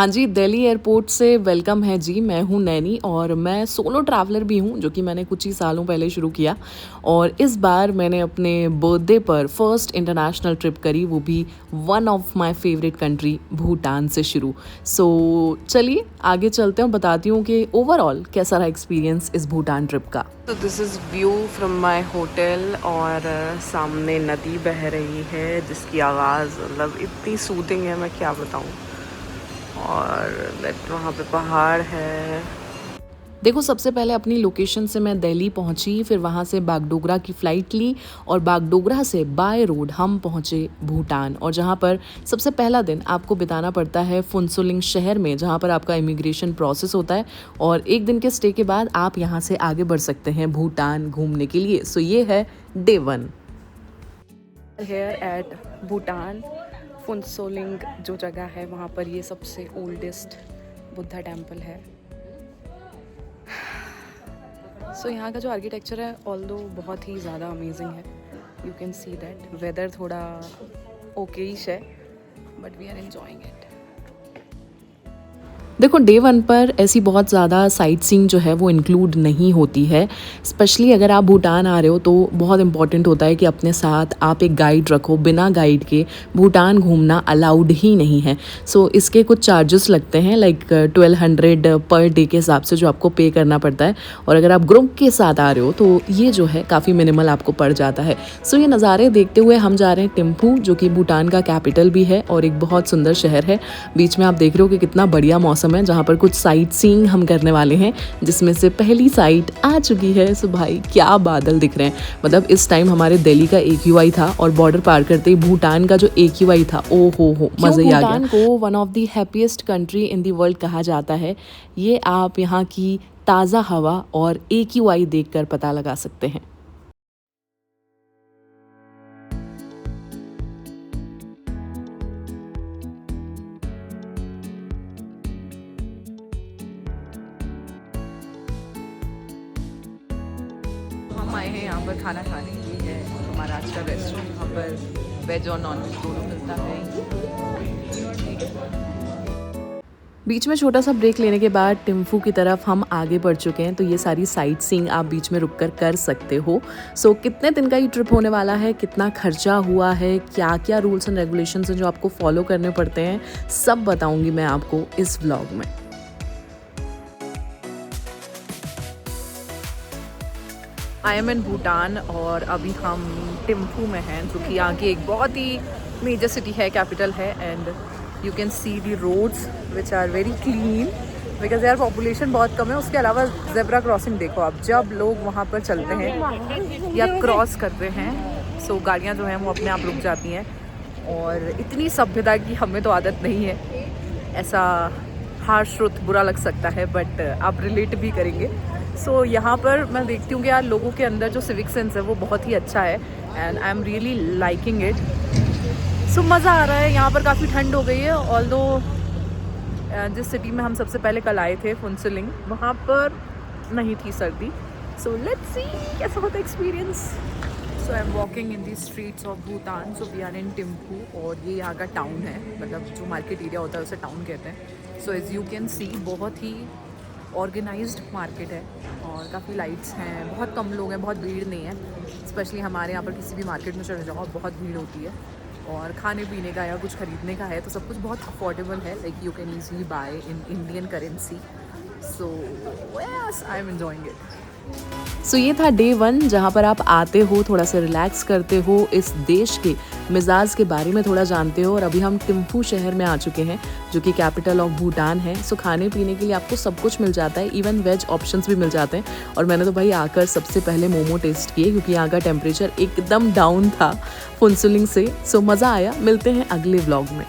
हाँ जी, दिल्ली एयरपोर्ट से वेलकम है जी। मैं हूँ नैनी और मैं सोलो ट्रैवलर भी हूँ, जो कि मैंने कुछ ही सालों पहले शुरू किया। और इस बार मैंने अपने बर्थडे पर फर्स्ट इंटरनेशनल ट्रिप करी, वो भी one of my favourite country Bhutan से शुरू। सो चलिए आगे चलते हैं और बताती हूँ कि ओवरऑल कैसा रहा एक्सपीरियंस इस भूटान ट्रिप का। तो this is view from my hotel और सामने नदी बह रही है जिसकी आवाज़ मतलब इतनी सूदिंग है, मैं क्या बताऊँ। और वहाँ पे पहाड़ है। देखो, सबसे पहले अपनी लोकेशन से मैं दिल्ली पहुंची, फिर वहाँ से बागडोगरा की फ़्लाइट ली और बागडोगरा से बाय रोड हम पहुँचे भूटान। और जहाँ पर सबसे पहला दिन आपको बिताना पड़ता है फुनसुलिंग शहर में, जहाँ पर आपका इमिग्रेशन प्रोसेस होता है। और एक दिन के स्टे के बाद आप यहाँ से आगे बढ़ सकते हैं भूटान घूमने के लिए। सो ये है डे 1 हेयर एट भूटान। फुनसोलिंग जो जगह है वहाँ पर ये सबसे ओल्डेस्ट बुद्धा टेम्पल है। सो यहाँ का जो आर्किटेक्चर है ऑल्दो बहुत ही ज़्यादा अमेजिंग है। You can see that. Weather थोड़ा ओकेइश है but we are enjoying it. देखो, डे 1 पर ऐसी बहुत ज़्यादा साइट सीइंग जो है वो इंक्लूड नहीं होती है। स्पेशली अगर आप भूटान आ रहे हो तो बहुत इंपॉर्टेंट होता है कि अपने साथ आप एक गाइड रखो। बिना गाइड के भूटान घूमना अलाउड ही नहीं है। सो इसके कुछ चार्जेस लगते हैं, लाइक 1200 पर डे के हिसाब से जो आपको पे करना पड़ता है। और अगर आप ग्रुप के साथ आ रहे हो तो ये जो है काफ़ी मिनिमल आपको पड़ जाता है। सो ये नज़ारे देखते हुए हम जा रहे हैं टिम्फू, जो कि भूटान का कैपिटल भी है और एक बहुत सुंदर शहर है। बीच में आप देख रहे हो कि कितना बढ़िया मौसम है, जहाँ पर कुछ साइट सीइंग हम करने वाले हैं, जिसमें से पहली साइट आ चुकी है। सो भाई क्या बादल दिख रहे हैं। मतलब इस टाइम हमारे दिल्ली का AQI था और बॉर्डर पार करते ही भूटान का जो AQI था, ओ हो मज़ा ही आ गया। भूटान को one of the happiest country in the world कहा जाता है। ये आप यहाँ की ताज़ा हवा और AQI देखकर पता लगा सकते हैं। हम आए हैं यहाँ पर खाना खाने। ये है हमारा आज का रेस्टोरेंट, यहाँ पर वेज और नॉन वेज दोनों मिलता है। बीच में छोटा सा ब्रेक लेने के बाद टिम्फू की तरफ हम आगे बढ़ चुके हैं। तो ये सारी साइट सीइंग आप बीच में रुककर कर सकते हो। सो कितने दिन का ये ट्रिप होने वाला है, कितना खर्चा हुआ है, क्या क्या रूल्स एंड रेगुलेशंस हैं जो आपको फॉलो करने पड़ते हैं, सब बताऊंगी मैं आपको इस व्लॉग में। आई एम इन भूटान और अभी हम टिम्फू में हैं, जो कि यहाँ की एक बहुत ही मेजर सिटी है, कैपिटल है। And you can see the roads which are very clean because यार पॉपुलेशन बहुत कम है। उसके अलावा जेब्रा क्रॉसिंग देखो आप, जब लोग वहाँ पर चलते हैं या क्रॉस करते हैं सो गाड़ियाँ जो हैं वो अपने आप रुक जाती हैं। और इतनी सभ्यता की हमें तो आदत नहीं है। ऐसा हार्श ट्रुथ बुरा लग सकता है बट आप रिलेट भी करेंगे। सो यहाँ पर मैं देखती हूँ कि यार लोगों के अंदर जो सिविक सेंस है वो बहुत ही अच्छा है and I am really liking it. So मज़ा आ रहा है। यहाँ पर काफ़ी ठंड हो गई है, ऑल्दो जिस सिटी में हम सबसे पहले कल आए थे फुनसुलिंग, वहाँ पर नहीं थी सर्दी। सो लेट्स सी कैसा होता है experience. So I am walking in the streets of Bhutan. So we are in Thimphu और ये यहाँ का टाउन है, मतलब जो मार्केट एरिया होता है उसे टाउन कहते हैं। सो एज़ यू कैन सी बहुत ही ऑर्गेनाइज्ड मार्केट है और काफ़ी लाइट्स हैं, बहुत कम लोग हैं, बहुत भीड़ नहीं है। स्पेशली हमारे यहाँ पर किसी भी मार्केट में चले जाओ बहुत भीड़ होती है। और खाने पीने का या कुछ ख़रीदने का है तो सब कुछ बहुत अफोर्डेबल है, like you can easily buy in Indian currency. So yes, I am enjoying it. So ये था डे 1, जहाँ पर आप आते हो, थोड़ा सा रिलैक्स करते हो, इस देश के मिजाज के बारे में थोड़ा जानते हो। और अभी हम टिम्फू शहर में आ चुके हैं, जो कि कैपिटल ऑफ भूटान है। सो खाने पीने के लिए आपको सब कुछ मिल जाता है, इवन वेज ऑप्शंस भी मिल जाते हैं। और मैंने तो भाई आकर सबसे पहले मोमो टेस्ट किए, क्योंकि यहाँ का टेम्परेचर एकदम डाउन था फुनसुलिंग से। सो मज़ा आया। मिलते हैं अगले व्लॉग में।